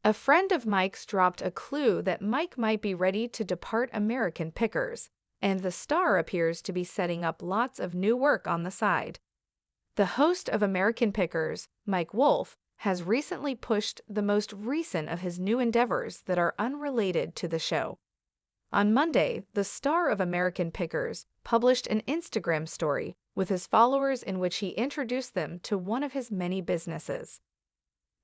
A friend of Mike's dropped a clue that Mike might be ready to depart American Pickers, and the star appears to be setting up lots of new work on the side. The host of American Pickers, Mike Wolfe, has recently pushed the most recent of his new endeavors that are unrelated to the show. On Monday, the star of American Pickers published an Instagram story with his followers in which he introduced them to one of his many businesses.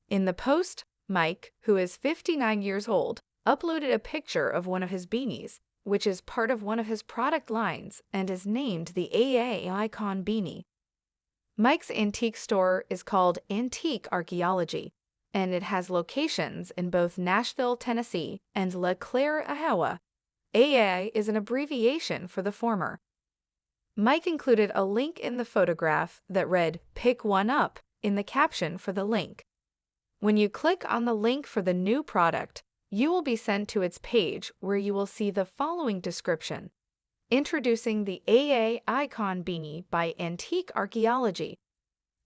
In the post, Mike, who is 59 years old, uploaded a picture of one of his beanies, which is part of one of his product lines and is named the AA Icon Beanie. Mike's antique store is called Antique Archaeology, and it has locations in both Nashville, Tennessee, and La Claire, Iowa. AA is an abbreviation for the former. Mike included a link in the photograph that read, "Pick one up," in the caption for the link. When you click on the link for the new product, you will be sent to its page where you will see the following description. Introducing the AA Icon Beanie by Antique Archaeology.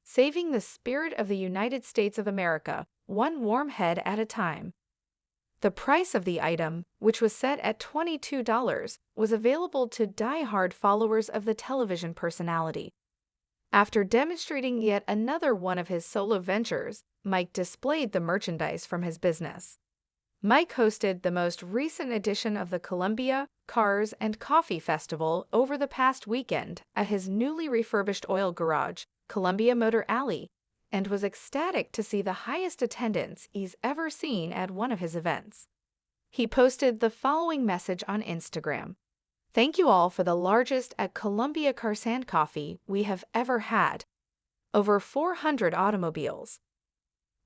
Saving the spirit of the United States of America, one warm head at a time. The price of the item, which was set at $22, was available to die-hard followers of the television personality. After demonstrating yet another one of his solo ventures, Mike displayed the merchandise from his business. Mike hosted the most recent edition of the Columbia Cars and Coffee Festival over the past weekend at his newly refurbished oil garage, Columbia Motor Alley, and was ecstatic to see the highest attendance he's ever seen at one of his events. He posted the following message on Instagram. "Thank you all for the largest at Columbia Cars and Coffee we have ever had. Over 400 automobiles.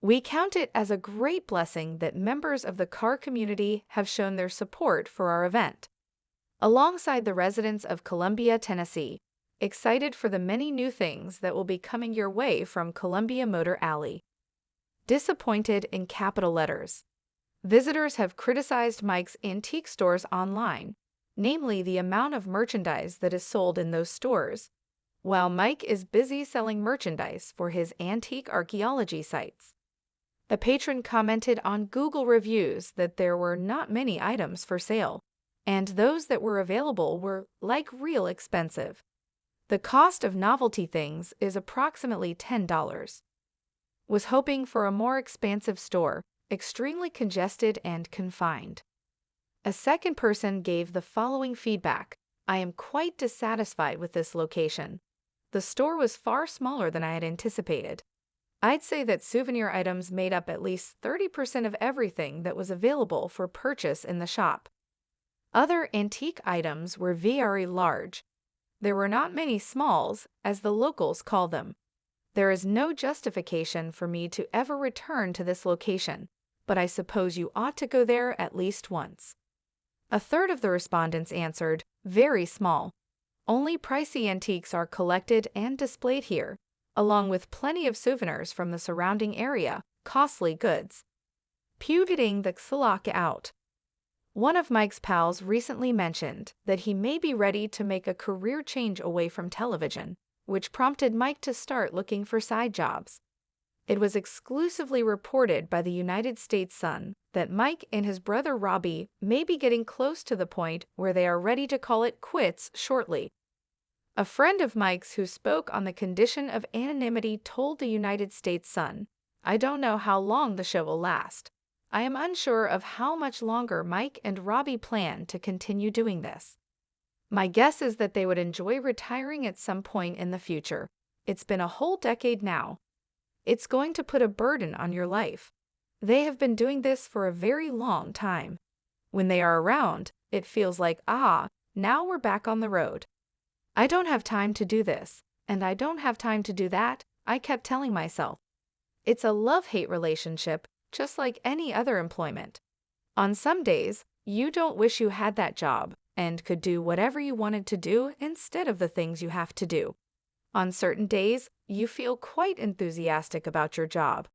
We count it as a great blessing that members of the car community have shown their support for our event. Alongside the residents of Columbia, Tennessee, excited for the many new things that will be coming your way from Columbia Motor Alley." Disappointed in capital letters. Visitors have criticized Mike's antique stores online, namely the amount of merchandise that is sold in those stores, while Mike is busy selling merchandise for his antique archaeology sites. A patron commented on Google reviews that there were not many items for sale, and those that were available were, like, real expensive. The cost of novelty things is approximately $10. Was hoping for a more expansive store, extremely congested and confined. A second person gave the following feedback. "I am quite dissatisfied with this location. The store was far smaller than I had anticipated. I'd say that souvenir items made up at least 30% of everything that was available for purchase in the shop. Other antique items were very large. There were not many smalls, as the locals call them. There is no justification for me to ever return to this location, but I suppose you ought to go there at least once." A third of the respondents answered, "Very small. Only pricey antiques are collected and displayed here, along with plenty of souvenirs from the surrounding area, costly goods." Getting the Xalak out. One of Mike's pals recently mentioned that he may be ready to make a career change away from television, which prompted Mike to start looking for side jobs. It was exclusively reported by the United States Sun that Mike and his brother Robbie may be getting close to the point where they are ready to call it quits shortly. A friend of Mike's who spoke on the condition of anonymity told the United States Sun, "I don't know how long the show will last. I am unsure of how much longer Mike and Robbie plan to continue doing this. My guess is that they would enjoy retiring at some point in the future. It's been a whole decade now. It's going to put a burden on your life. They have been doing this for a very long time. When they are around, it feels like, now we're back on the road. I don't have time to do this, and I don't have time to do that," I kept telling myself. It's a love-hate relationship, just like any other employment. On some days, you don't wish you had that job and could do whatever you wanted to do instead of the things you have to do. On certain days, you feel quite enthusiastic about your job,